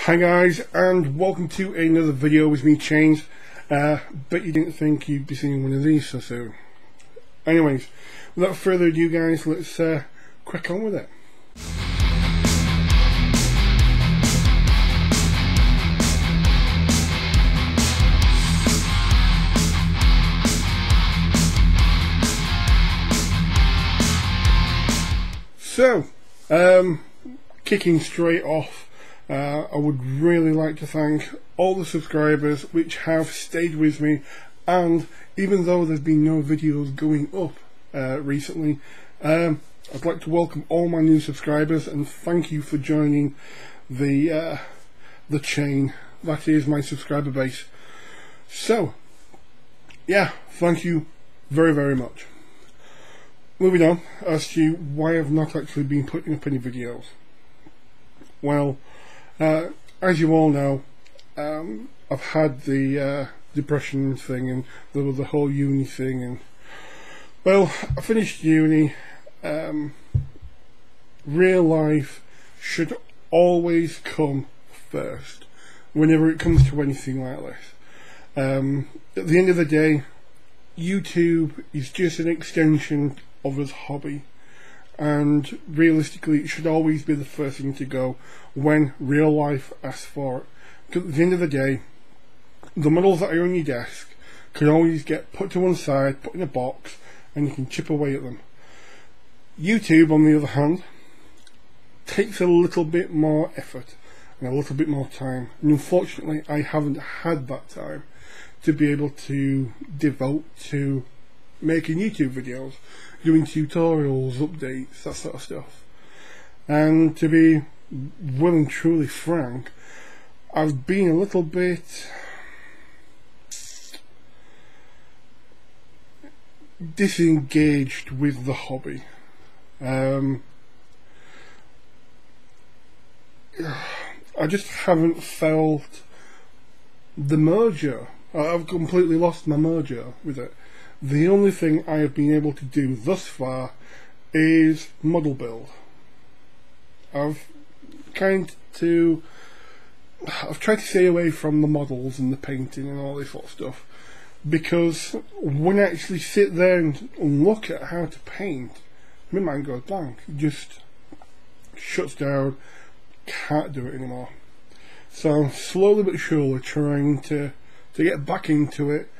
Hi guys, and welcome to another video with me, Chains. Bet you didn't think you'd be seeing one of these so soon. Anyways, without further ado guys, let's crack on with it. So, kicking straight off, I would really like to thank all the subscribers which have stayed with me, and even though there's been no videos going up recently, I'd like to welcome all my new subscribers and thank you for joining the chain that is my subscriber base. So yeah, thank you very much. Moving on as to why I've not actually been putting up any videos. Well, as you all know, I've had the depression thing, and there was the whole uni thing, and well, I finished uni. Real life should always come first whenever it comes to anything like this. At the end of the day, YouTube is just an extension of his hobby, and realistically it should always be the first thing to go when real life asks for it, because at the end of the day the models that are on your desk can always get put to one side, put in a box, and you can chip away at them. YouTube, on the other hand, takes a little bit more effort and a little bit more time, and unfortunately I haven't had that time to be able to devote to making YouTube videos, doing tutorials, updates, that sort of stuff. And to be well and truly frank, I've been a little bit disengaged with the hobby. I just haven't felt the mojo. I've completely lost my mojo with it. The only thing I have been able to do thus far is model build. I've tried to stay away from the models and the painting and all this sort of stuff, because when I actually sit there and look at how to paint, my mind goes blank. It just shuts down, can't do it anymore. So I'm slowly but surely trying to get back into it.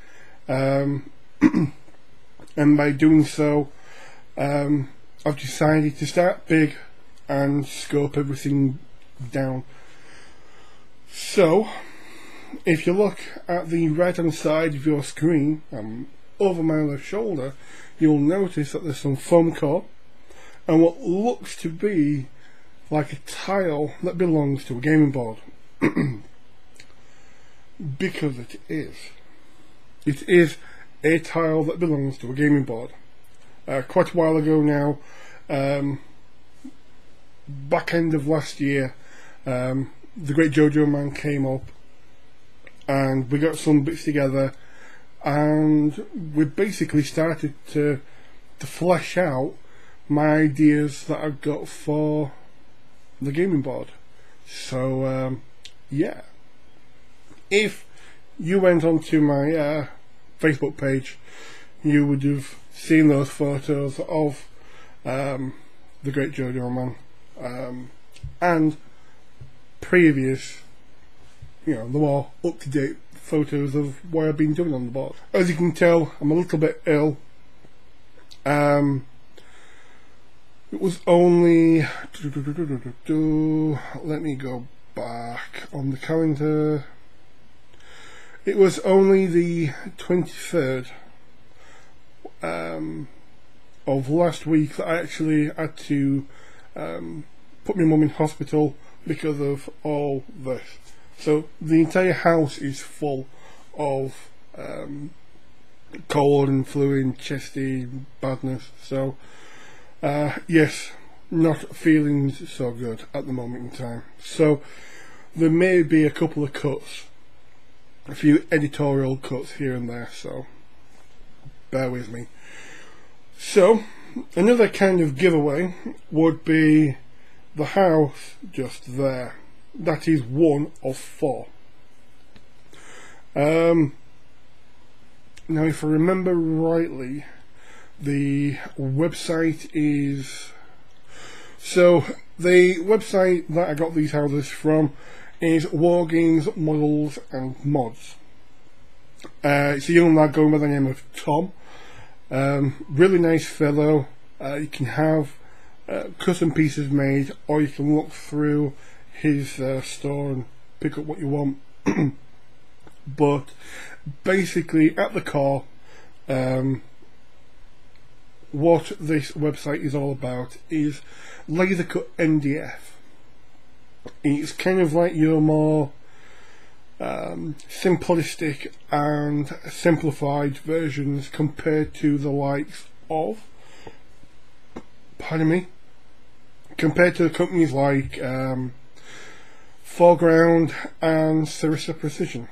And by doing so, I've decided to start big and scope everything down. So if you look at the right hand side of your screen, over my left shoulder, you'll notice that there's some foam core and what looks to be like a tile that belongs to a gaming board. Because it is. It is a tile that belongs to a gaming board. Quite a while ago now, back end of last year, the Great Jojo Man came up and we got some bits together, and we basically started to flesh out my ideas that I've got for the gaming board. So yeah, if you went onto my Facebook page, you would have seen those photos of the Great Jojo Man, and previous, the more up-to-date photos of what I've been doing on the board. As you can tell, I'm a little bit ill. It was only, let me go back on the calendar. It was only the 23rd of last week that I actually had to put my mum in hospital because of all this. So the entire house is full of cold and flu and chesty badness. So yes, not feeling so good at the moment in time. So there may be a couple of cuts, a few editorial cuts here and there, so bear with me. So another kind of giveaway would be the house just there. that is one of 4. Now, if I remember rightly, the website is... So, the website that I got these houses from is Wargames Models and Mods. It's a young lad going by the name of Tom. Really nice fellow. You can have custom pieces made, or you can look through his store and pick up what you want. But basically, at the core, what this website is all about is laser cut MDF. It's kind of like your more simplistic and simplified versions compared to the likes of, compared to companies like Foreground and Sarissa Precision.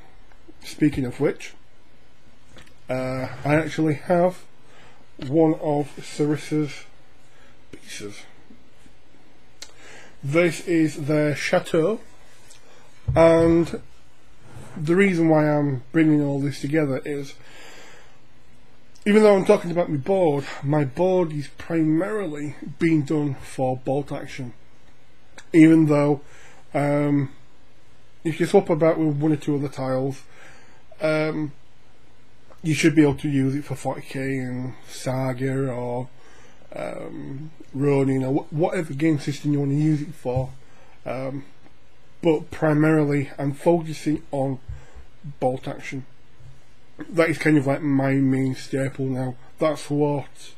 Speaking of which, I actually have one of Sarissa's pieces. This is their Chateau, and the reason why I'm bringing all this together is, even though I'm talking about my board is primarily being done for bolt action. Even though if you swap about with 1 or 2 other tiles, you should be able to use it for 40k and Saga or Ronin or whatever game system you want to use it for. But primarily I'm focusing on bolt action. That is kind of like my main staple now. That's what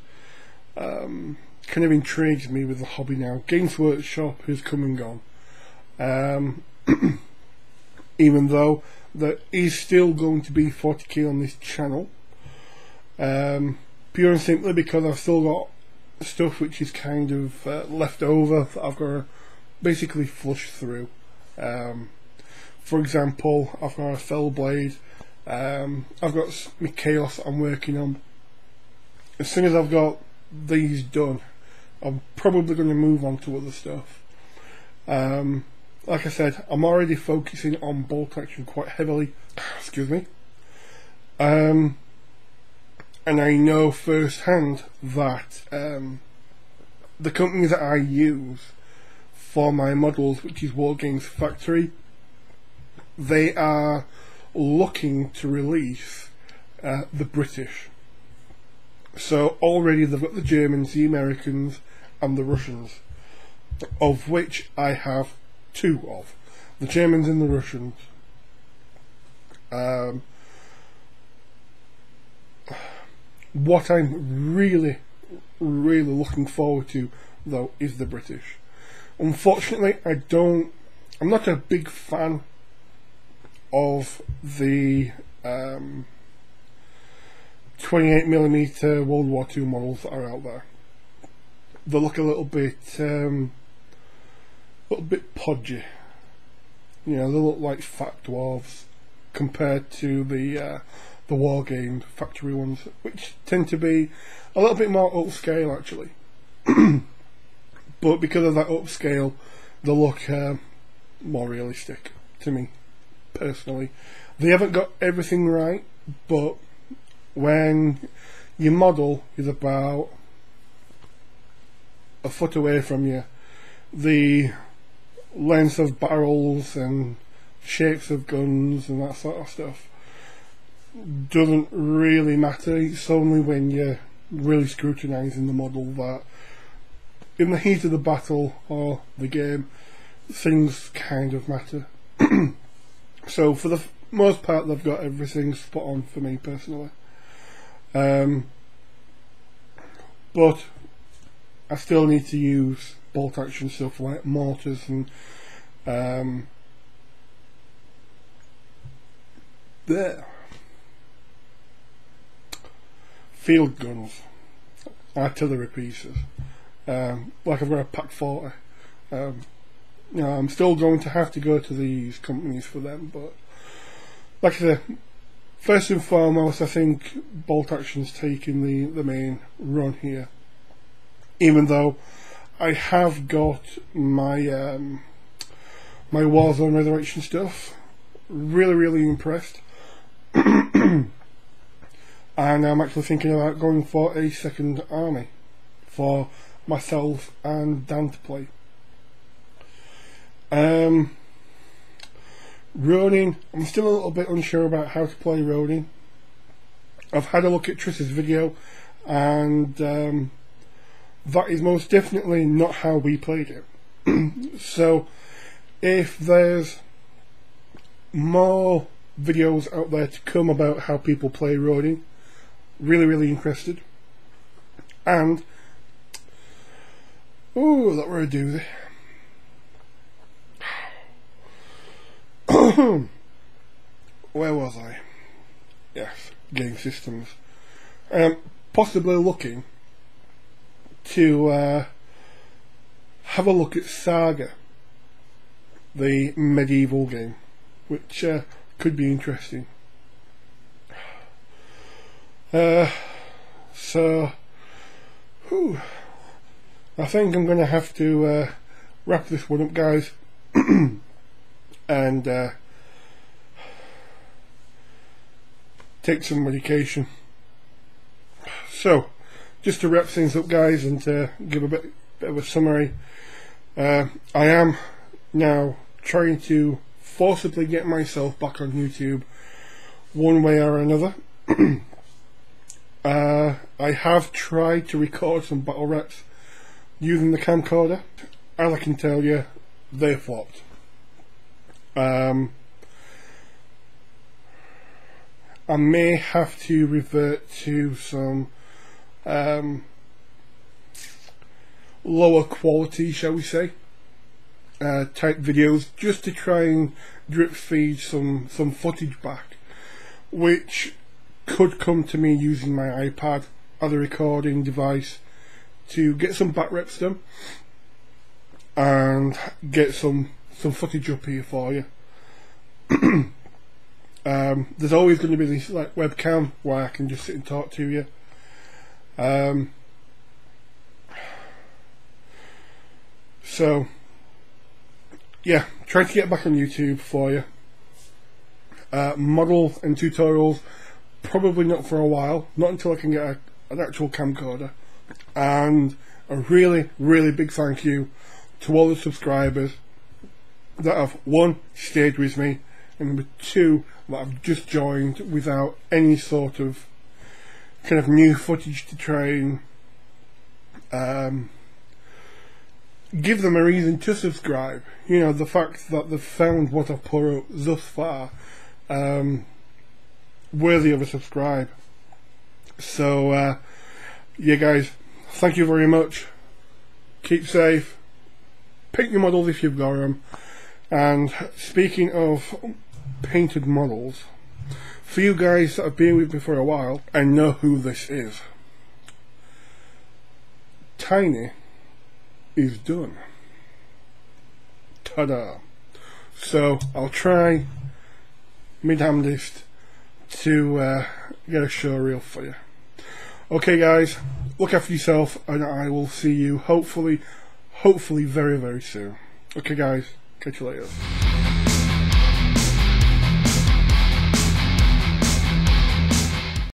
kind of intrigues me with the hobby now. Games Workshop has come and gone. Even though there is still going to be 40k on this channel, pure and simply because I've still got stuff which is kind of left over that I've got to basically flush through. For example, I've got a Fellblade, I've got my Chaos I'm working on. As soon as I've got these done, I'm probably going to move on to other stuff. Like I said, I'm already focusing on bolt action quite heavily. Excuse me. And I know firsthand that the company that I use for my models, which is Wargames Factory, they are looking to release the British. So already they've got the Germans, the Americans and the Russians, of which I have 2 of. The Germans and the Russians. What I'm really looking forward to though is the British. Unfortunately, I'm not a big fan of the 28mm World War II models that are out there. They look a little bit podgy. You know, they look like fat dwarves compared to the Wargame Factory ones, which tend to be a little bit more upscale actually. But because of that upscale, they look more realistic to me personally. They haven't got everything right, but when your model is about a foot away from you, the length of barrels and shapes of guns and that sort of stuff doesn't really matter. It's only when you're really scrutinising the model that, in the heat of the battle or the game, things kind of matter. So for the most part, they've got everything spot on for me personally. But I still need to use bolt action stuff like mortars and field guns, artillery pieces. Like I've got a Pak 40. You know, I'm still going to have to go to these companies for them, but like I said, first and foremost, I think bolt action's taking the main run here. Even though I have got my my Warzone Resurrection stuff. Really impressed. And I'm actually thinking about going for a second army for myself and Dan to play. Ronin, I'm still a little bit unsure about how to play Ronin. I've had a look at Triss's video, and that is most definitely not how we played it. So if there's more videos out there to come about how people play Ronin, really interested. And oh, that were a doozy. Where was I? Yes, game systems. Possibly looking to have a look at Saga, the medieval game, which could be interesting. So, I think I'm going to have to wrap this one up, guys, and take some medication. So, just to wrap things up, guys, and give a bit of a summary, I am now trying to forcibly get myself back on YouTube one way or another. I have tried to record some battle reps using the camcorder. As I can tell you, they flopped. I may have to revert to some lower quality, shall we say, type videos, just to try and drip feed some footage back, which could come to me using my iPad as a recording device to get some back reps done and get some footage up here for you. There's always going to be this like webcam where I can just sit and talk to you. So yeah, trying to get back on YouTube for you. Model and tutorials, probably not for a while, not until I can get an actual camcorder. And a really big thank you to all the subscribers that have, one, stayed with me, and number two, that have just joined without any sort of kind of new footage to try and give them a reason to subscribe. You know, the fact that they've found what I've put out thus far worthy of a subscribe. So yeah, guys, thank you very much. Keep safe. Paint your models if you've got them. And speaking of painted models, for you guys that have been with me for a while and know who this is, Tiny is done. Ta-da. So I'll try my damnedest to get a show reel for you. Okay, guys, look after yourself, and I will see you hopefully very soon. Okay, guys, catch you later.